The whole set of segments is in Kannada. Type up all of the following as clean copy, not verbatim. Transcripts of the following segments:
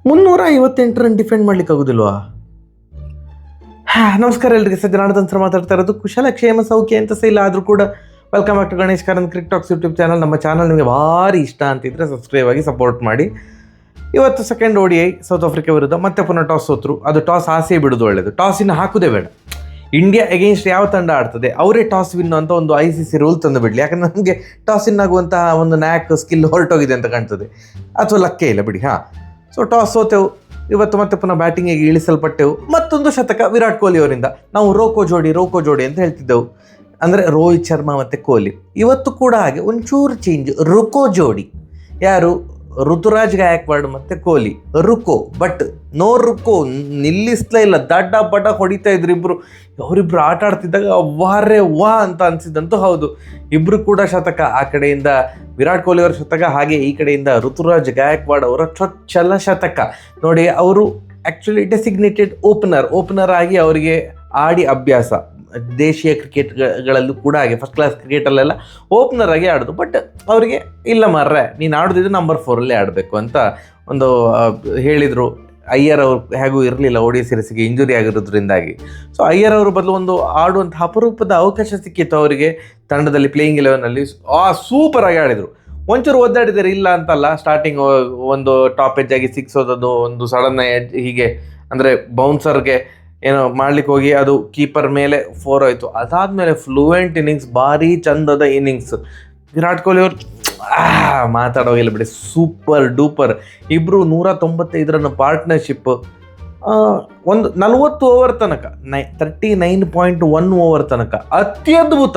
358 ರನ್ ಡಿಫೆಂಡ್ ಮಾಡ್ಲಿಕ್ಕೆ ಆಗೋದಿಲ್ವಾ? ನಮಸ್ಕಾರ ಎಲ್ರಿಗೆ, ಸಜ್ಜನಾರ್ದಂತ್ರ ಮಾತಾಡ್ತಾ ಇರೋದು. ಕುಶಲ ಕ್ಷೇಮ ಸೌಖ್ಯ ಅಂತ ಇಲ್ಲ ಆದರೂ ಕೂಡ welcome back to Ganesh Karanth cricket talks YouTube channel. ನಮ್ಮ ಚಾನಲ್ ನಿಮಗೆ ಭಾರಿ ಇಷ್ಟ ಅಂತಿದ್ರೆ ಸಬ್ಸ್ಕ್ರೈಬ್ ಆಗಿ ಸಪೋರ್ಟ್ ಮಾಡಿ. ಇವತ್ತು ಸೆಕೆಂಡ್ ODI ಸೌತ್ ಆಫ್ರಿಕಾ ವಿರುದ್ಧ ಮತ್ತೆ ಪುನಃ ಟಾಸ್ ಸೋತ್ರು. ಅದು ಟಾಸ್ ಆಸೆ ಬಿಡೋದು ಒಳ್ಳೆಯದು, ಟಾಸಿನ ಹಾಕೋದೇ ಬೇಡ. ಇಂಡಿಯಾ ಎಗೇನ್ಸ್ಟ್ ಯಾವ ತಂಡ ಆಡ್ತದೆ ಅವರೇ ಟಾಸ್ ವಿನ್ ಅಂತ ಒಂದು ICC ರೂಲ್ ತಂದು ಬಿಡಲಿ. ಯಾಕಂದರೆ ನಮಗೆ ಟಾಸ್ ಇನ್ ಆಗುವಂತಹ ಒಂದು ನ್ಯಾಕ್ ಸ್ಕಿಲ್ ಹೊರಟೋಗಿದೆ ಅಂತ ಕಾಣ್ತದೆ, ಅಥವಾ ಲಕ್ಕೇ ಇಲ್ಲ ಬಿಡಿ. ಸೊ ಟಾಸ್ ಸೋತೆವು, ಇವತ್ತು ಮತ್ತೆ ಪುನಃ ಬ್ಯಾಟಿಂಗಿಗೆ ಇಳಿಸಲ್ಪಟ್ಟೆವು. ಮತ್ತೊಂದು ಶತಕ ವಿರಾಟ್ ಕೊಹ್ಲಿ ಅವರಿಂದ. ನಾವು ರೋಕೋ ಜೋಡಿ ಅಂತ ಹೇಳ್ತಿದ್ದೆವು, ಅಂದರೆ ರೋಹಿತ್ ಶರ್ಮಾ ಮತ್ತು ಕೊಹ್ಲಿ. ಇವತ್ತು ಕೂಡ ಹಾಗೆ ಒಂಚೂರು ಚೇಂಜ್, ರುಕೋ ಜೋಡಿ. ಯಾರು? ಋತುರಾಜ್ ಗಾಯಕ್ವಾಡ್ ಮತ್ತು ಕೊಹ್ಲಿ. ರುಕೋ, ಬಟ್ ನೋ ರುಕೋ, ನಿಲ್ಲಿಸ್ಲೇ ಇಲ್ಲ. ದಡ್ಡ ಬಡ್ಡ ಹೊಡಿತಾ ಇದ್ರು ಇಬ್ಬರು. ಅವರಿಬ್ಬರು ಆಟ ಆಡ್ತಿದ್ದಾಗ ವಾರೇ ವಾ ಅಂತ ಅನಿಸಿದಂತೂ ಹೌದು. ಇಬ್ಬರು ಕೂಡ ಶತಕ, ಆ ಕಡೆಯಿಂದ ವಿರಾಟ್ ಕೊಹ್ಲಿ ಅವರ ಶತಕ, ಹಾಗೆ ಈ ಕಡೆಯಿಂದ ಋತುರಾಜ್ ಗಾಯಕ್ವಾಡ್ ಅವರ ಚೊಚ್ಚಲ ಶತಕ. ನೋಡಿ, ಅವರು ಆ್ಯಕ್ಚುಲಿ ಡೆಸಿಗ್ನೇಟೆಡ್ ಓಪನರ್ ಆಗಿ ಅವರಿಗೆ ಆಡಿ ಅಭ್ಯಾಸ. ದೇಶೀಯ ಕ್ರಿಕೆಟ್ಗಳಲ್ಲೂ ಕೂಡ ಹಾಗೆ ಫಸ್ಟ್ ಕ್ಲಾಸ್ ಕ್ರಿಕೆಟಲ್ಲೆಲ್ಲ ಓಪನರ್ ಆಗಿ ಆಡೋದು. ಬಟ್ ಅವರಿಗೆ ಇಲ್ಲ ಮಾರ್ರೆ, ನೀನು ಆಡೋದಿದ್ದು ನಂಬರ್ 4 ಆಡಬೇಕು ಅಂತ ಒಂದು ಹೇಳಿದರು. ಅಯ್ಯರ್ ಅವರು ಹೇಗೂ ಇರಲಿಲ್ಲ ODI ಸೀರೀಸ್ಗೆ, ಇಂಜುರಿ ಆಗಿರೋದ್ರಿಂದಾಗಿ. ಸೊ ಅಯ್ಯರ್ ಅವರು ಬದಲು ಒಂದು ಆಡುವಂಥ ಅಪರೂಪದ ಅವಕಾಶ ಸಿಕ್ಕಿತ್ತು ಅವರಿಗೆ ತಂಡದಲ್ಲಿ, ಪ್ಲೇಯಿಂಗ್ 11ನಲ್ಲಿ. ಸೂಪರಾಗಿ ಆಡಿದರು. ಒಂಚೂರು ಒದ್ದಾಡಿದ್ದಾರೆ, ಇಲ್ಲ ಅಂತಲ್ಲ. ಸ್ಟಾರ್ಟಿಂಗ್ ಒಂದು ಟಾಪ್ ಎಜ್ ಆಗಿ 6 ಓದೋದು, ಒಂದು ಸಡನ್ ಎಜ್ ಹೀಗೆ, ಅಂದರೆ ಬೌನ್ಸರ್ಗೆ ಏನೋ ಮಾಡ್ಲಿಕ್ಕೆ ಹೋಗಿ ಅದು ಕೀಪರ್ ಮೇಲೆ 4 ಆಯಿತು. ಅದಾದಮೇಲೆ ಫ್ಲೂಯೆಂಟ್ ಇನ್ನಿಂಗ್ಸ್, ಭಾರಿ ಚಂದದ ಇನ್ನಿಂಗ್ಸ್. ವಿರಾಟ್ ಕೊಹ್ಲಿ ಅವರು ಮಾತಾಡೋಗಿಲ್ಲ ಬಿಡಿ, ಸೂಪರ್ ಡೂಪರ್. ಇಬ್ಬರು 195 ರನ್ ಪಾರ್ಟ್ನರ್ಶಿಪ್. ಒಂದು 40 ಓವರ್ ತನಕ, 39.1 ಓವರ್ ತನಕ ಅತ್ಯದ್ಭುತ.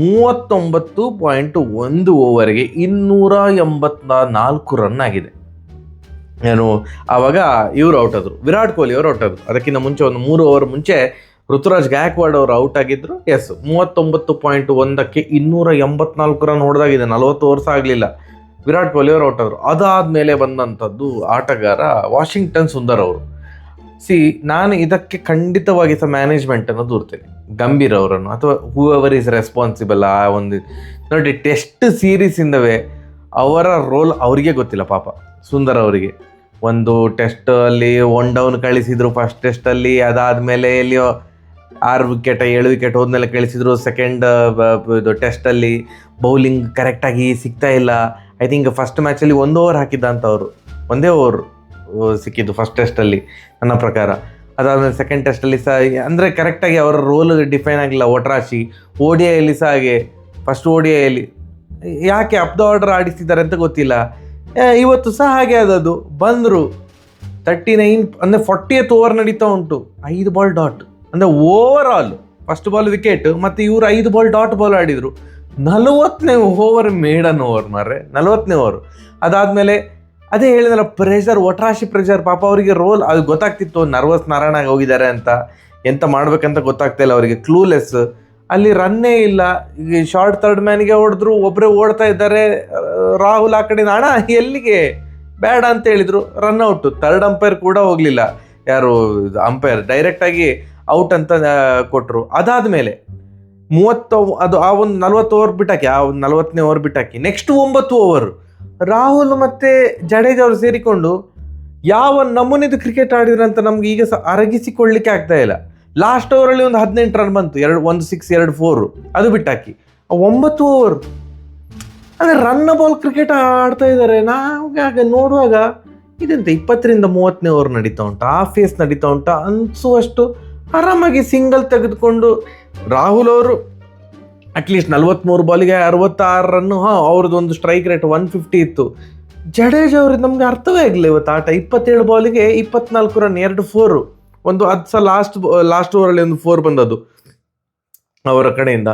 39.1 ಓವರ್ಗೆ 284 ರನ್ ಆಗಿದೆ. ಏನು ಆವಾಗ ಇವರು ಔಟ್ ಆದರು, ವಿರಾಟ್ ಕೊಹ್ಲಿ ಅವರು ಔಟ್ ಆದರು. ಅದಕ್ಕಿಂತ ಮುಂಚೆ ಒಂದು 3 ಓವರ್ ಮುಂಚೆ ಋತುರಾಜ್ ಗಾಯಕ್ವಾಡ್ ಅವರು ಔಟ್ ಆಗಿದ್ದರು. 39.1ಕ್ಕೆ 284 ರನ್ ಹೊಡೆದಾಗಿದೆ. 40 ಓವರ್ಸ್ ಆಗಲಿಲ್ಲ. ವಿರಾಟ್ ಕೊಹ್ಲಿ ಅವರು ಔಟ್ ಆದರು. ಅದಾದಮೇಲೆ ಬಂದಂಥದ್ದು ಆಟಗಾರ ವಾಷಿಂಗ್ಟನ್ ಸುಂದರ್ ಅವರು. ನಾನು ಇದಕ್ಕೆ ಖಂಡಿತವಾಗಿ ಮ್ಯಾನೇಜ್ಮೆಂಟನ್ನು ದೂರ್ತೇನೆ, ಗಂಭೀರ್ ಅವರನ್ನು, ಅಥವಾ ಹೂಎವರ್ ಈಸ್ ರೆಸ್ಪಾನ್ಸಿಬಲ್. ಆ ಒಂದು ನೋಡಿ, ಟೆಸ್ಟ್ ಸೀರೀಸಿಂದವೇ ಅವರ ರೋಲ್ ಅವರಿಗೆ ಗೊತ್ತಿಲ್ಲ ಪಾಪ ಸುಂದರ್ ಅವರಿಗೆ. ಒಂದು ಟೆಸ್ಟಲ್ಲಿ 1 ಡೌನ್ ಕಳಿಸಿದ್ರು ಫಸ್ಟ್ ಟೆಸ್ಟಲ್ಲಿ. ಅದಾದಮೇಲೆ ಎಲ್ಲಿಯೋ 6 ವಿಕೆಟ್ 7 ವಿಕೆಟ್ ಹೋದ್ಮೇಲೆ ಕಳಿಸಿದ್ರು ಸೆಕೆಂಡ್ ಇದು ಟೆಸ್ಟಲ್ಲಿ. ಬೌಲಿಂಗ್ ಕರೆಕ್ಟಾಗಿ ಸಿಗ್ತಾ ಇಲ್ಲ. ಐ ಥಿಂಕ್ ಫಸ್ಟ್ ಮ್ಯಾಚಲ್ಲಿ 1 ಓವರ್ ಹಾಕಿದ್ದ ಅಂತ ಅವರು, 1 ಓವರ್ ಸಿಕ್ಕಿದ್ದು ಫಸ್ಟ್ ಟೆಸ್ಟಲ್ಲಿ ನನ್ನ ಪ್ರಕಾರ. ಅದಾದಮೇಲೆ ಸೆಕೆಂಡ್ ಟೆಸ್ಟಲ್ಲಿ ಸಹ ಅಂದರೆ ಕರೆಕ್ಟಾಗಿ ಅವರ ರೋಲ್ ಡಿಫೈನ್ ಆಗಿಲ್ಲ. ಒಟ್ರಾಶಿ ODIಯಲ್ಲಿ ಸಹ ಹಾಗೆ, ಫಸ್ಟ್ ODIಯಲ್ಲಿ ಯಾಕೆ ಅಪ್ ದ ಆರ್ಡರ್ ಆಡಿಸಿದ್ದಾರೆ ಅಂತ ಗೊತ್ತಿಲ್ಲ. ಇವತ್ತು ಸಹ ಹಾಗೆ ಆದದ್ದು. ಬಂದರು 39 ಅಂದರೆ 40th ಓವರ್ ನಡೀತಾ ಉಂಟು. 5 ಬಾಲ್ ಡಾಟ್, ಅಂದರೆ over all first ball wicket, ಮತ್ತು ಇವರು 5 ಬಾಲ್ ಡಾಟ್ ಬಾಲ್ ಆಡಿದರು. 40ನೇ ಓವರ್ ಮೇಡನ್ ಓವರ್ ಮಾರ್ರೆ, 40ನೇ ಓವರ್. ಅದಾದಮೇಲೆ ಅದೇ ಹೇಳಿದ್ನಲ್ಲ, ಪ್ರೆಷರ್, ಒಟ್ರಾಶಿ ಪ್ರೆಷರ್. ಪಾಪ ಅವರಿಗೆ ರೋಲ್ ಅದು ಗೊತ್ತಾಗ್ತಿತ್ತು, ನರ್ವಸ್ ನಾರಾಯಣಾಗಿ ಹೋಗಿದ್ದಾರೆ ಅಂತ, ಎಂತ ಮಾಡ್ಬೇಕಂತ ಗೊತ್ತಾಗ್ತಾ ಇಲ್ಲ ಅವರಿಗೆ, ಕ್ಲೂಲೆಸ್. ಅಲ್ಲಿ ರನ್ನೇ ಇಲ್ಲ. ಈಗ ಶಾರ್ಟ್ ಥರ್ಡ್ ಮ್ಯಾನಿಗೆ ಹೊಡೆದ್ರು, ಒಬ್ಬರೇ ಓಡ್ತಾ ಇದ್ದಾರೆ. ರಾಹುಲ್ ಆ ಕಡೆಯಿಂದ ಅಣ್ಣ ಎಲ್ಲಿಗೆ ಬೇಡ ಅಂತ ಹೇಳಿದರು, ರನ್ ಔಟು. ಥರ್ಡ್ ಅಂಪೈರ್ ಕೂಡ ಹೋಗಲಿಲ್ಲ, ಯಾರು ಅಂಪೈರ್ ಡೈರೆಕ್ಟಾಗಿ ಔಟ್ ಅಂತ ಕೊಟ್ಟರು. ಅದಾದಮೇಲೆ 30 ಅದು ಆ ಒಂದು 40 ಓವರ್ ಬಿಟ್ಟಾಕಿ, ಆ ಒಂದು 40ನೇ ಓವರ್ ಬಿಟ್ಟಾಕಿ ನೆಕ್ಸ್ಟ್ 9 ಓವರ್ ರಾಹುಲ್ ಮತ್ತು ಜಡೇಜಾ ಅವರು ಸೇರಿಕೊಂಡು ಯಾವ ನಮೂನಿದು ಕ್ರಿಕೆಟ್ ಆಡಿದ್ರಂತ ನಮ್ಗೆ ಈಗ ಸಹ ಅರಗಿಸಿಕೊಳ್ಳಿಕ್ಕೆ ಆಗ್ತಾ ಇಲ್ಲ. ಲಾಸ್ಟ್ ಓವರಲ್ಲಿ ಒಂದು 18 ರನ್ ಬಂತು, 1 6 2 4, ಅದು ಬಿಟ್ಟಾಕಿ 9 ಓವರ್. ಅಂದರೆ ರನ್ ಬಾಲ್ ಕ್ರಿಕೆಟ್ ಆಡ್ತಾ ಇದ್ದಾರೆ. ನಾವು ನೋಡುವಾಗ ಇದೆಂತ 20ರಿಂದ 30ನೇ ಓವರ್ ನಡೀತಾ ಉಂಟು, ಹಾಫ್ ಫೇಸ್ ನಡೀತಾ ಉಂಟು ಅನಿಸುವಷ್ಟು ಆರಾಮಾಗಿ ಸಿಂಗಲ್ ತೆಗೆದುಕೊಂಡು ರಾಹುಲ್ ಅವರು ಅಟ್ಲೀಸ್ಟ್ 43 ಬಾಲಿಗೆ 66 ರನ್ನು. ಅವ್ರದ್ದು ಒಂದು ಸ್ಟ್ರೈಕ್ ರೇಟ್ 150 ಇತ್ತು. ಜಡೇಜಾ ಅವ್ರಿಗೆ ನಮಗೆ ಅರ್ಥವೇ ಆಗಲಿಲ್ಲ ಇವತ್ತು ಆಟ. 27 ಬಾಲಿಗೆ 24 ರನ್, 2 4, ಒಂದು ಅದು ಸಹ ಲಾಸ್ಟ್ ಓವರಲ್ಲಿ ಒಂದು 4 ಬಂದದ್ದು ಅವರ ಕಡೆಯಿಂದ.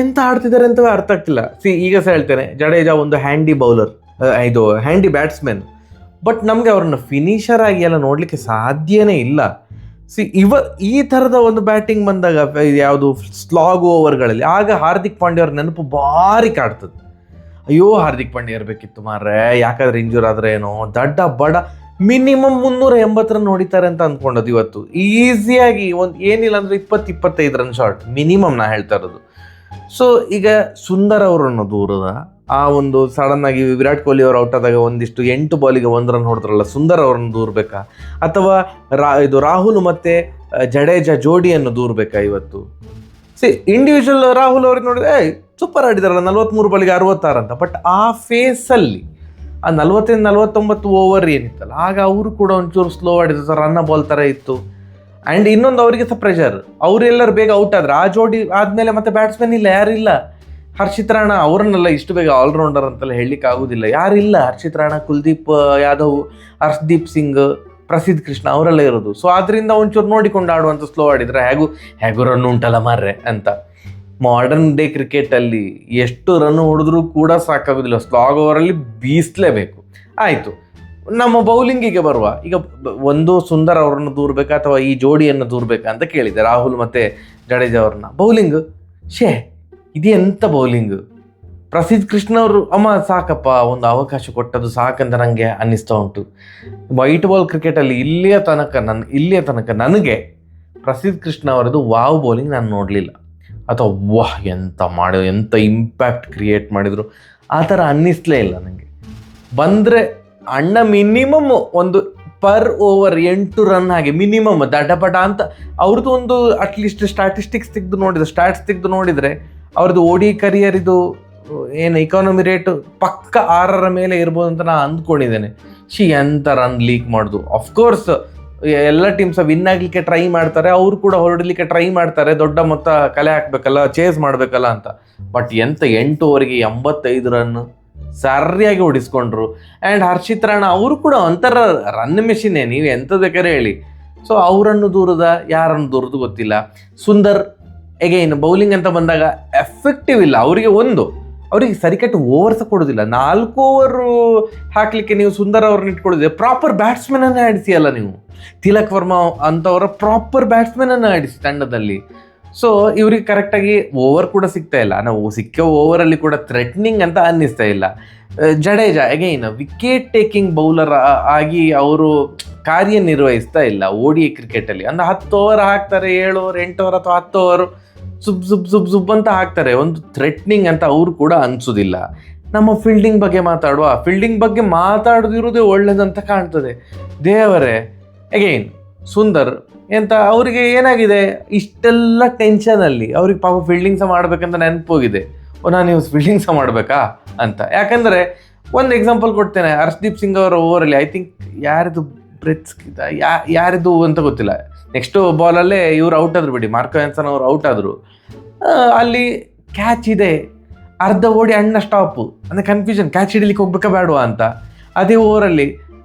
ಎಂತ ಆಡ್ತಿದ್ದಾರೆ ಅಂತವೇ ಅರ್ಥ ಆಗ್ತಿಲ್ಲ. ಈಗ ಸಹ ಹೇಳ್ತೇನೆ, ಜಡೇಜಾ ಒಂದು ಹ್ಯಾಂಡಿ ಬೌಲರ್, ಇದು ಹ್ಯಾಂಡಿ ಬ್ಯಾಟ್ಸ್ಮನ್. ಬಟ್ ನಮಗೆ ಅವ್ರನ್ನ ಫಿನಿಷರ್ ಆಗಿ ಎಲ್ಲ ನೋಡಲಿಕ್ಕೆ ಸಾಧ್ಯನೇ ಇಲ್ಲ. ಈ ಥರದ ಒಂದು ಬ್ಯಾಟಿಂಗ್ ಬಂದಾಗ, ಯಾವುದು ಸ್ಲಾಗ್ ಓವರ್ಗಳಲ್ಲಿ, ಆಗ ಹಾರ್ದಿಕ್ ಪಾಂಡ್ಯ ಅವ್ರ ನೆನಪು ಭಾರಿ ಕಾಡ್ತದೆ. ಅಯ್ಯೋ ಹಾರ್ದಿಕ್ ಪಾಂಡ್ಯ ಇರಬೇಕಿತ್ತು ಮಾರ್ರೆ, ಯಾಕಾದ್ರೆ ಇಂಜೂರ್ ಆದರೆ ಏನೋ. ದಡ್ಡ ಬಡ ಮಿನಿಮಮ್ 380 ರನ್ ಹೊಡಿತಾರೆ ಅಂತ ಅಂದ್ಕೊಂಡದ್ದು. ಇವತ್ತು ಈಸಿಯಾಗಿ ಒಂದು ಏನಿಲ್ಲ ಅಂದರೆ 20-25 ರನ್ ಶಾರ್ಟ್ ಮಿನಿಮಮ್ ನಾ ಹೇಳ್ತಾ ಇರೋದು. ಸೊ ಈಗ ಸುಂದರ್ ಅವರನ್ನು ದೂರದ, ಆ ಒಂದು ಸಡನ್ ಆಗಿ ವಿರಾಟ್ ಕೊಹ್ಲಿ ಅವರು ಔಟ್ ಆದಾಗ ಒಂದಿಷ್ಟು 8 ಬಾಲಿಗೆ 1 ರನ್ ಹೊಡೆದ್ರಲ್ಲ, ಸುಂದರ್ ಅವರನ್ನು ದೂರಬೇಕಾ, ಅಥವಾ ರಾಹುಲ್ ಮತ್ತು ಜಡೇಜಾ ಜೋಡಿಯನ್ನು ದೂರಬೇಕಾ ಇವತ್ತು? ಇಂಡಿವಿಜುವಲ್ ರಾಹುಲ್ ಅವ್ರಿಗೆ ನೋಡಿದ್ರೆ ಸೂಪರ್ ಆಡಿದಾರಲ್ಲ 43 ಬಾಲಿಗೆ 66 ಅಂತ. ಬಟ್ ಆ ಫೇಸಲ್ಲಿ ಆ 40-49 ಓವರ್ ಏನಿತ್ತಲ್ಲ, ಆಗ ಅವರು ಕೂಡ ಒಂಚೂರು ಸ್ಲೋ ಆಡಿದ್ರು ಸರ್, ರನ್ನ ಬಾಲ್ ಥರ ಇತ್ತು. ಆ್ಯಂಡ್ ಇನ್ನೊಂದು ಅವರಿಗೆ ಸಹ ಪ್ರೆಷರ್, ಅವರೆಲ್ಲರೂ ಬೇಗ ಔಟ್ ಆದ್ರೆ ಆ ಜೋಡಿ ಆದಮೇಲೆ ಮತ್ತೆ ಬ್ಯಾಟ್ಸ್ಮನ್ ಇಲ್ಲ, ಯಾರಿಲ್ಲ. ಹರ್ಷಿತ್ ರಾಣಾ ಅವರನ್ನೆಲ್ಲ ಇಷ್ಟು ಬೇಗ ಆಲ್ರೌಂಡರ್ ಅಂತೆಲ್ಲ ಹೇಳಲಿಕ್ಕೆ ಆಗೋದಿಲ್ಲ, ಯಾರಿಲ್ಲ. ಹರ್ಷಿತ್ ರಾಣಾ, ಕುಲ್ದೀಪ್ ಯಾದವ್, ಹರ್ಷದೀಪ್ ಸಿಂಗ್, ಪ್ರಸಿದ್ಧ ಕೃಷ್ಣ ಅವರೆಲ್ಲ ಇರೋದು. ಸೊ ಅದರಿಂದ ಒಂಚೂರು ನೋಡಿಕೊಂಡು ಆಡುವಂಥ ಸ್ಲೋ ಆಡಿದರೆ ಹೇಗೂ ರನ್ ಉಂಟಲ್ಲ ಮಾರ್ರೆ ಅಂತ. ಮಾಡರ್ನ್ ಡೇ ಕ್ರಿಕೆಟಲ್ಲಿ ಎಷ್ಟು ರನ್ ಹೊಡೆದ್ರೂ ಕೂಡ ಸಾಕಾಗೋದಿಲ್ಲ, ಸ್ಲಾಗ್ ಓವರಲ್ಲಿ ಬೀಸಲೇಬೇಕು. ಆಯಿತು, ನಮ್ಮ ಬೌಲಿಂಗಿಗೆ ಬರುವ. ಈಗ ಒಂದು ಸುಂದರ್ ಅವರನ್ನು ದೂರಬೇಕಾ ಅಥವಾ ಈ ಜೋಡಿಯನ್ನು ದೂರಬೇಕಾ ಅಂತ ಕೇಳಿದೆ, ರಾಹುಲ್ ಮತ್ತು ಜಡೇಜಾ ಅವ್ರನ್ನ. ಬೌಲಿಂಗ್ ಇದು ಎಂಥ ಬೌಲಿಂಗ್! ಪ್ರಸಿದ್ಧ ಕೃಷ್ಣ ಅವರು ಸಾಕಪ್ಪ, ಒಂದು ಅವಕಾಶ ಕೊಟ್ಟದ್ದು ಸಾಕಂತ ನನಗೆ ಅನ್ನಿಸ್ತಾ ಉಂಟು. ವೈಟ್ ಬಾಲ್ ಕ್ರಿಕೆಟಲ್ಲಿ ಇಲ್ಲಿಯ ತನಕ ನನಗೆ ಪ್ರಸಿದ್ಧ ಕೃಷ್ಣ ಅವರದ್ದು ವಾವ್ ಬೌಲಿಂಗ್ ನಾನು ನೋಡಲಿಲ್ಲ. ಅಥವಾ ವಾಹ್ ಎಂಥ ಇಂಪ್ಯಾಕ್ಟ್ ಕ್ರಿಯೇಟ್ ಮಾಡಿದರು ಆ ಥರ ಅನ್ನಿಸ್ಲೇ ಇಲ್ಲ ನನಗೆ. ಬಂದರೆ ಅಣ್ಣ ಮಿನಿಮಮ್ ಒಂದು ಪರ್ ಓವರ್ 8 ರನ್ ಹಾಗೆ ಮಿನಿಮಮ್ ದಡಪಟ ಅಂತ. ಅವ್ರದ್ದು ಒಂದು ಅಟ್ಲೀಸ್ಟ್ ಸ್ಟ್ಯಾಟ್ಸ್ ತೆಗೆದು ನೋಡಿದರೆ ಅವ್ರದ್ದು ODI ಕರಿಯರ್ ಇದು ಏನು ಇಕಾನಮಿ ರೇಟ್ ಪಕ್ಕ 6ರ ಮೇಲೆ ಇರ್ಬೋದು ಅಂತ ನಾನು ಅಂದ್ಕೊಂಡಿದ್ದೇನೆ. ಎಂಥ ರನ್ ಲೀಕ್ ಮಾಡೋದು. ಅಫ್ಕೋರ್ಸ್ ಎಲ್ಲ ಟೀಮ್ಸ ವಿನ್ ಆಗಲಿಕ್ಕೆ ಟ್ರೈ ಮಾಡ್ತಾರೆ, ಅವರು ಕೂಡ ಹೊರಡಲಿಕ್ಕೆ ಟ್ರೈ ಮಾಡ್ತಾರೆ, ದೊಡ್ಡ ಮೊತ್ತ ಕಲೆ ಹಾಕಬೇಕಲ್ಲ, ಚೇಸ್ ಮಾಡಬೇಕಲ್ಲ ಅಂತ. ಬಟ್ 8 ಓವರಿಗೆ 85 ರನ್ ಸರಿಯಾಗಿ ಹೊಡಿಸ್ಕೊಂಡ್ರು. ಆ್ಯಂಡ್ ಹರ್ಷಿತ್ ರಾಣಾ ಅವರು ಕೂಡ ಒಂಥರ ರನ್ ಮೆಷಿನೇ, ನೀವು ಎಂಥದ್ದು ಬೇಕಾದ್ರೆ ಹೇಳಿ. ಸೊ ಅವರನ್ನು ಯಾರನ್ನು ದೂರದು ಗೊತ್ತಿಲ್ಲ. ಸುಂದರ್ ಎಗೈನ್ ಬೌಲಿಂಗ್ ಅಂತ ಬಂದಾಗ ಎಫೆಕ್ಟಿವ್ ಇಲ್ಲ. ಅವರಿಗೆ ಸರಿಕಟ್ಟು ಓವರ್ಸ್ ಕೊಡೋದಿಲ್ಲ. 4 ಓವರು ಹಾಕಲಿಕ್ಕೆ ನೀವು ಸುಂದರ್ ಅವ್ರನ್ನ ಇಟ್ಕೊಳ್ಳೋದಿದೆ, ಪ್ರಾಪರ್ ಬ್ಯಾಟ್ಸ್ಮನನ್ನು ಆಡಿಸಿ ಅಲ್ಲ ನೀವು. ತಿಲಕ್ ವರ್ಮಾ ಅಂಥವರ ಪ್ರಾಪರ್ ಬ್ಯಾಟ್ಸ್ಮನನ್ನು ಆಡಿಸಿ ತಂಡದಲ್ಲಿ. ಸೊ ಇವ್ರಿಗೆ ಕರೆಕ್ಟಾಗಿ ಓವರ್ ಕೂಡ ಸಿಗ್ತಾ ಇಲ್ಲ. ನಾವು ಸಿಕ್ಕ ಓವರಲ್ಲಿ ಕೂಡ ಥ್ರೆಟ್ನಿಂಗ್ ಅಂತ ಅನ್ನಿಸ್ತಾ ಇಲ್ಲ. Jadeja again wicket taking bowler ಆಗಿ ಅವರು ಕಾರ್ಯನಿರ್ವಹಿಸ್ತಾ ಇಲ್ಲ ODI ಕ್ರಿಕೆಟಲ್ಲಿ. ಅಂದರೆ 10 ಓವರ್ ಹಾಕ್ತಾರೆ, 7 ಓವರ್ 8 ಓವರ್ ಅಥವಾ 10 ಓವರು ಸುಬ್ ಅಂತ ಹಾಕ್ತಾರೆ. ಒಂದು ಥ್ರೆಟ್ನಿಂಗ್ ಅಂತ ಅವರು ಕೂಡ ಅನಿಸೋದಿಲ್ಲ. ನಮ್ಮ ಫೀಲ್ಡಿಂಗ್ ಬಗ್ಗೆ ಮಾತಾಡೋದಿರೋದೇ ಒಳ್ಳೇದಂತ ಕಾಣ್ತದೆ. ದೇವರೇ, ಎಗೈನ್ ಸುಂದರ್ ಅವರಿಗೆ ಏನಾಗಿದೆ, ಇಷ್ಟೆಲ್ಲ ಟೆನ್ಷನಲ್ಲಿ ಅವ್ರಿಗೆ ಪಾಪ ಫೀಲ್ಡಿಂಗ್ ಸಹ ಮಾಡಬೇಕಂತ ನೆನಪೋಗಿದೆ. ನಾನು ಫೀಲ್ಡಿಂಗ್ ಸಹ ಮಾಡಬೇಕಾ ಅಂತ. ಯಾಕಂದರೆ ಒಂದು ಎಕ್ಸಾಂಪಲ್ ಕೊಡ್ತೇನೆ. ಹರ್ಷದೀಪ್ ಸಿಂಗ್ ಅವರ ಓವರಲ್ಲಿ ಐ ಥಿಂಕ್ ಯಾರಿದು ಯಾರಿದು ಅಂತ ಗೊತ್ತಿಲ್ಲ, ನೆಕ್ಸ್ಟ್ ಬಾಲಲ್ಲೇ ಇವರು ಔಟ್ ಆದರು ಬಿಡಿ, ಮಾರ್ಕೋ ಹ್ಯಾನ್ಸನ್ ಅವರು ಔಟ್ ಆದರು. ಅಲ್ಲಿ ಕ್ಯಾಚ್ ಇದೆ, ಅರ್ಧ ಓಡಿ ಅಣ್ಣ ಸ್ಟಾಪು, ಅಂದರೆ ಕನ್ಫ್ಯೂಷನ್, ಕ್ಯಾಚ್ ಹಿಡಿಲಿಕ್ಕೆ ಹೋಗ್ಬೇಕಾ ಬೇಡವಾ ಅಂತ. ಅದೇ ಓವರಲ್ಲಿ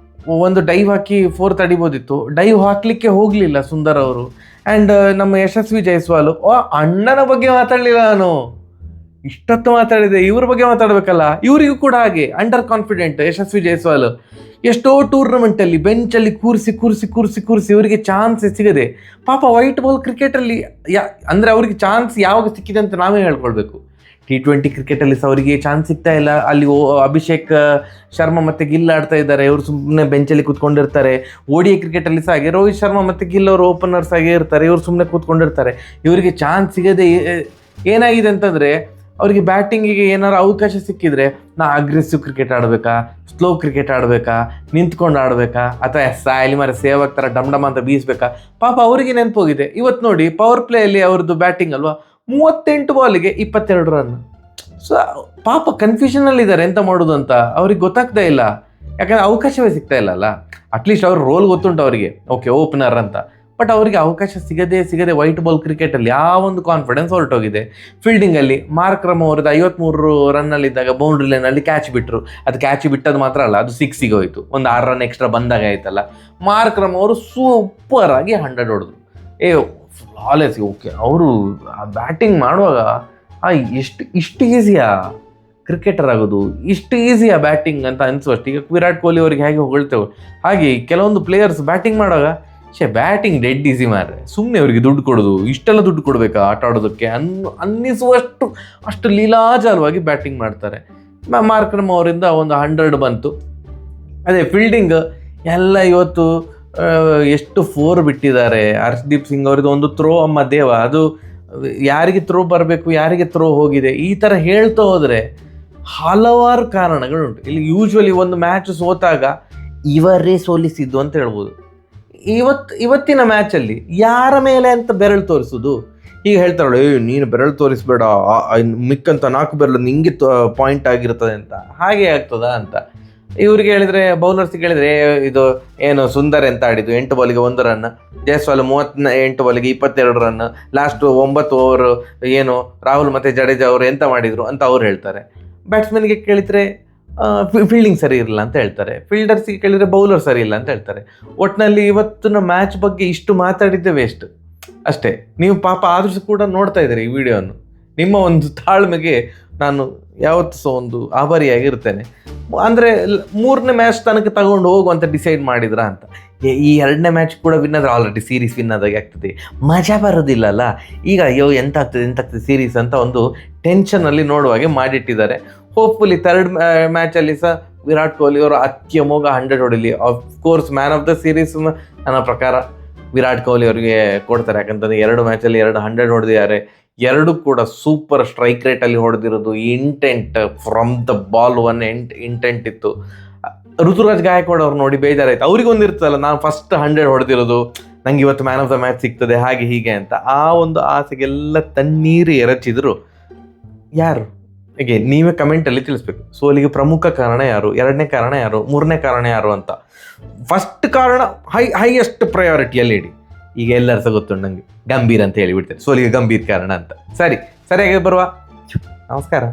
ಒಂದು ಡೈವ್ ಹಾಕಿ 4 ತಡಿಬೋದಿತ್ತು, ಡೈವ್ ಹಾಕಲಿಕ್ಕೆ ಹೋಗಲಿಲ್ಲ ಸುಂದರ್ ಅವರು. ಆ್ಯಂಡ್ ನಮ್ಮ ಯಶಸ್ವಿ ಜೈಸ್ವಾಲ್, ಅಣ್ಣನ ಬಗ್ಗೆ ಮಾತಾಡಲಿಲ್ಲ ನಾನು, ಇಷ್ಟೊತ್ತು ಮಾತಾಡಿದೆ, ಇವ್ರ ಬಗ್ಗೆ ಮಾತಾಡಬೇಕಲ್ಲ. ಇವರಿಗೂ ಕೂಡ ಹಾಗೆ ಅಂಡರ್ ಕಾನ್ಫಿಡೆಂಟ್ ಯಶಸ್ವಿ ಜೈಸ್ವಾಲ್. ಎಷ್ಟೋ ಟೂರ್ನಮೆಂಟಲ್ಲಿ ಬೆಂಚಲ್ಲಿ ಕೂರಿಸಿ ಇವರಿಗೆ ಚಾನ್ಸ್ ಸಿಗದೆ ಪಾಪ ವೈಟ್ ಬಾಲ್ ಕ್ರಿಕೆಟಲ್ಲಿ ಅಂದರೆ ಅವ್ರಿಗೆ ಚಾನ್ಸ್ ಯಾವಾಗ ಸಿಕ್ಕಿದೆ ಅಂತ ನಾವೇ ಹೇಳ್ಕೊಳ್ಬೇಕು. T20 ಕ್ರಿಕೆಟಲ್ಲಿ ಸಹ ಅವರಿಗೆ ಚಾನ್ಸ್ ಸಿಗ್ತಾ ಇಲ್ಲ. ಅಲ್ಲಿ ಅಭಿಷೇಕ್ ಶರ್ಮಾ ಮತ್ತು ಗಿಲ್ ಆಡ್ತಾ ಇದ್ದಾರೆ, ಇವರು ಸುಮ್ಮನೆ ಬೆಂಚಲ್ಲಿ ಕೂತ್ಕೊಂಡಿರ್ತಾರೆ. ODI ಕ್ರಿಕೆಟಲ್ಲಿ ಸಹ ಹಾಗೆ ರೋಹಿತ್ ಶರ್ಮಾ ಮತ್ತು ಗಿಲ್ ಅವರು ಓಪನರ್ಸ್ ಆಗಿ ಇರ್ತಾರೆ, ಇವರು ಸುಮ್ಮನೆ ಕೂತ್ಕೊಂಡಿರ್ತಾರೆ. ಇವರಿಗೆ ಚಾನ್ಸ್ ಸಿಗದೆ ಏನಾಗಿದೆ ಅಂತಂದರೆ, ಅವರಿಗೆ ಬ್ಯಾಟಿಂಗಿಗೆ ಏನಾರು ಅವಕಾಶ ಸಿಕ್ಕಿದರೆ ಅಗ್ರೆಸಿವ್ ಕ್ರಿಕೆಟ್ ಆಡಬೇಕಾ, ಸ್ಲೋ ಕ್ರಿಕೆಟ್ ಆಡಬೇಕಾ, ನಿಂತ್ಕೊಂಡು ಆಡಬೇಕಾ, ಅಥವಾ ಇಲ್ಲಿ ಮರ ಸೇವಕ್ ಥರ ಡಮ್ ಅಂತ ಬೀಸಬೇಕಾ, ಪಾಪ ಅವರಿಗೆ ನೆನಪೋಗಿದೆ. ಇವತ್ತು ನೋಡಿ ಪವರ್ ಪ್ಲೇಯಲ್ಲಿ ಅವ್ರದ್ದು ಬ್ಯಾಟಿಂಗ್ ಅಲ್ವಾ, 38 ಬಾಲಿಗೆ 22 ರನ್. ಸೊ ಪಾಪ ಕನ್ಫ್ಯೂಷನಲ್ಲಿದ್ದಾರೆ ಎಂತ ಮಾಡೋದು ಅಂತ, ಅವ್ರಿಗೆ ಗೊತ್ತಾಗ್ತಾ ಇಲ್ಲ. ಯಾಕಂದರೆ ಅವಕಾಶವೇ ಸಿಗ್ತಾ ಇಲ್ಲಲ್ಲ. ಅಟ್ಲೀಸ್ಟ್ ಅವ್ರ ರೋಲ್ ಗೊತ್ತುಂಟು ಅವರಿಗೆ, ಓಕೆ ಓಪನರ್ ಅಂತ. ಬಟ್ ಅವರಿಗೆ ಅವಕಾಶ ಸಿಗದೆ ವೈಟ್ ಬಾಲ್ ಕ್ರಿಕೆಟಲ್ಲಿ ಆ ಒಂದು ಕಾನ್ಫಿಡೆನ್ಸ್ ಹೊರಟೋಗಿದೆ. ಫೀಲ್ಡಿಂಗಲ್ಲಿ ಮಾರ್ಕ್ರಮ್ ಅವ್ರದ್ದು 53 ರನ್ನಲ್ಲಿದ್ದಾಗ ಬೌಂಡ್ರಿ ಲೈನಲ್ಲಿ ಕ್ಯಾಚ್ ಬಿಟ್ಟರು. ಅದು ಕ್ಯಾಚ್ ಬಿಟ್ಟದ್ದು ಮಾತ್ರ ಅಲ್ಲ, ಅದು 6ಗೆ ಹೋಯಿತು. ಒಂದು 6 ರನ್ ಎಕ್ಸ್ಟ್ರಾ ಬಂದಾಗ ಆಯ್ತಲ್ಲ. ಮಾರ್ಕ್ರಮ್ ಅವರು ಸೂಪರ್ ಆಗಿ 100 ಹೊಡೆದ್ರು. ಫ್ಲಾಲೆಸ್. ಓಕೆ, ಅವರು ಬ್ಯಾಟಿಂಗ್ ಮಾಡುವಾಗ ಇಷ್ಟು ಈಸಿಯಾ ಕ್ರಿಕೆಟರ್ ಆಗೋದು, ಇಷ್ಟು ಈಸಿಯಾ ಬ್ಯಾಟಿಂಗ್ ಅಂತ ಅನಿಸುವಷ್ಟು. ಈಗ ವಿರಾಟ್ ಕೊಹ್ಲಿ ಅವ್ರಿಗೆ ಹೇಗೆ ಹೊಗಳ್ತೇವೆ ಹಾಗೆ ಕೆಲವೊಂದು ಪ್ಲೇಯರ್ಸ್ ಬ್ಯಾಟಿಂಗ್ ಮಾಡುವಾಗ ಬ್ಯಾಟಿಂಗ್ ಡೆಡ್ ಈಸಿ ಮಾರ್ರೆ, ಸುಮ್ಮನೆ ಅವರಿಗೆ ದುಡ್ಡು ಕೊಡೋದು, ಇಷ್ಟೆಲ್ಲ ದುಡ್ಡು ಕೊಡಬೇಕಾ ಆಟ ಆಡೋದಕ್ಕೆ ಅಷ್ಟು ಲೀಲಾಜಾಲವಾಗಿ ಬ್ಯಾಟಿಂಗ್ ಮಾಡ್ತಾರೆ. ಮಾರ್ಕ್ರಮ್ ಅವರಿಂದ ಒಂದು 100 ಬಂತು. ಅದೇ ಫೀಲ್ಡಿಂಗ್ ಎಲ್ಲ ಇವತ್ತು ಎಷ್ಟು 4 ಬಿಟ್ಟಿದ್ದಾರೆ. ಹರ್ಷದೀಪ್ ಸಿಂಗ್ ಅವ್ರದ್ದು ಒಂದು ಥ್ರೋ ದೇವ, ಅದು ಯಾರಿಗೆ ಥ್ರೋ ಬರಬೇಕು, ಯಾರಿಗೆ ಥ್ರೋ ಹೋಗಿದೆ, ಈ ಥರ ಹೇಳ್ತಾ ಹೋದರೆ ಹಲವಾರು ಕಾರಣಗಳುಂಟು. ಇಲ್ಲಿ ಯೂಶ್ವಲಿ ಒಂದು ಮ್ಯಾಚ್ ಸೋತಾಗ ಇವರೇ ಸೋಲಿಸಿದ್ದು ಅಂತ ಹೇಳ್ಬೋದು. ಇವತ್ತಿನ ಮ್ಯಾಚಲ್ಲಿ ಯಾರ ಮೇಲೆ ಅಂತ ಬೆರಳು ತೋರಿಸೋದು? ಈಗ ಹೇಳ್ತಾರಲ್ಲ, ನೀನು ಬೆರಳು ತೋರಿಸ್ಬೇಡ, ಮಿಕ್ಕಂತ 4 ಬೆರಳು ನಿಂಗೆ ಪಾಯಿಂಟ್ ಆಗಿರ್ತದೆ ಅಂತ. ಹಾಗೆ ಆಗ್ತದ ಅಂತ ಇವ್ರಿಗೆ ಹೇಳಿದ್ರೆ, ಬೌಲರ್ಸ್ಗೆ ಹೇಳಿದ್ರೆ, ಇದು ಏನು ಸುಂದರ್ ಎಂತ ಆಡಿದ್ದು, 8 ಬಾಲಿಗೆ 1 run, Jaiswal 38 ಬಾಲಿಗೆ 22 run, last 9 over ಏನು ರಾಹುಲ್ ಮತ್ತು ಜಡೇಜಾ ಅವರು ಎಂತ ಮಾಡಿದರು ಅಂತ ಅವ್ರು ಹೇಳ್ತಾರೆ. ಬ್ಯಾಟ್ಸ್ಮನ್ಗೆ ಕೇಳಿದರೆ ಫೀಲ್ಡಿಂಗ್ ಸರಿ ಇರಲಿಲ್ಲ ಅಂತ ಹೇಳ್ತಾರೆ. ಫೀಲ್ಡರ್ಸ್ಗೆ ಕೇಳಿದರೆ ಬೌಲರ್ ಸರಿ ಇಲ್ಲ ಅಂತ ಹೇಳ್ತಾರೆ. ಒಟ್ಟಿನಲ್ಲಿ ಇವತ್ತಿನ ಮ್ಯಾಚ್ ಬಗ್ಗೆ ಇಷ್ಟು ಮಾತಾಡಿದ್ದೆ ವೇಸ್ಟ್ ಅಷ್ಟೇ. ನೀವು ಪಾಪ ಆದ್ರೂ ಕೂಡ ನೋಡ್ತಾ ಇದ್ದೀರಿ ಈ ವಿಡಿಯೋವನ್ನು. ನಿಮ್ಮ ಒಂದು ತಾಳ್ಮೆಗೆ ನಾನು ಯಾವತ್ತೂ ಸಹ ಒಂದು ಆಭಾರಿಯಾಗಿರ್ತೇನೆ. ಅಂದರೆ 3ನೇ ಮ್ಯಾಚ್ ತನಕ ತಗೊಂಡು ಹೋಗುವಂತ ಡಿಸೈಡ್ ಮಾಡಿದ್ರ ಅಂತ. ಈ 2ನೇ ಮ್ಯಾಚ್ ಕೂಡ ವಿನ್ ಆದರೆ ಆಲ್ರೆಡಿ ಸೀರೀಸ್ ವಿನ್ ಆದಾಗೆ ಆಗ್ತದೆ, ಮಜಾ ಬರೋದಿಲ್ಲಲ್ಲ. ಈಗ ಅಯ್ಯೋ ಎಂತ ಆಗ್ತದೆ ಸೀರೀಸ್ ಅಂತ ಒಂದು ಟೆನ್ಷನಲ್ಲಿ ನೋಡುವಾಗೆ ಮಾಡಿಟ್ಟಿದ್ದಾರೆ. ಹೋಪ್ಫುಲಿ 3rd ಮ್ಯಾಚಲ್ಲಿ ಸಹ ವಿರಾಟ್ ಕೊಹ್ಲಿ ಅವರು ಅತ್ಯಮೋಘ 100 ಹೊಡಿಲಿ. Of course man of the series ನನ್ನ ಪ್ರಕಾರ ವಿರಾಟ್ ಕೊಹ್ಲಿ ಅವರಿಗೆ ಕೊಡ್ತಾರೆ. ಯಾಕಂತಂದರೆ 2 ಮ್ಯಾಚಲ್ಲಿ 2 100 ಹೊಡೆದಿದ್ದಾರೆ. 2 ಕೂಡ ಸೂಪರ್ ಸ್ಟ್ರೈಕ್ ರೇಟಲ್ಲಿ ಹೊಡೆದಿರೋದು. Intent from the ball intent ಇತ್ತು. ಋತುರಾಜ್ ಗಾಯಕ್ವಾಡ್ ಅವ್ರು ನೋಡಿ ಬೇಜಾರಾಯ್ತು. ಅವ್ರಿಗೆ ಒಂದಿರ್ತಲ್ಲ, ನಾನು ಫಸ್ಟ್ 100 ಹೊಡೆದಿರೋದು, ನಂಗೆ ಇವತ್ತು ಮ್ಯಾನ್ ಆಫ್ ದ ಮ್ಯಾಚ್ ಸಿಗ್ತದೆ ಹಾಗೆ ಹೀಗೆ ಅಂತ. ಆ ಒಂದು ಆಸೆಗೆಲ್ಲ ತಣ್ಣೀರು ಎರಚಿದ್ರು. ಯಾರು ಹೀಗೆ ನೀವೇ ಕಮೆಂಟಲ್ಲಿ ತಿಳಿಸ್ಬೇಕು, ಸೋಲಿಗೆ ಪ್ರಮುಖ ಕಾರಣ ಯಾರು, 2ನೇ ಕಾರಣ ಯಾರು, 3ನೇ ಕಾರಣ ಯಾರು ಅಂತ. ಫಸ್ಟ್ ಕಾರಣ ಹೈಯೆಸ್ಟ್ ಪ್ರಯಾರಿಟಿಯಲ್ಲಿ ಇಡಿ. ಈಗ ಎಲ್ಲರೂ ಸಹ ಗೊತ್ತುಂಟು ನನಗೆ, ಗಂಭೀರ್ ಅಂತ ಹೇಳಿಬಿಡ್ತಾರೆ, ಸೋಲಿಗೆ ಗಂಭೀರ್ ಕಾರಣ ಅಂತ. ಸರಿಯಾಗಿ ಬರುವ. ನಮಸ್ಕಾರ.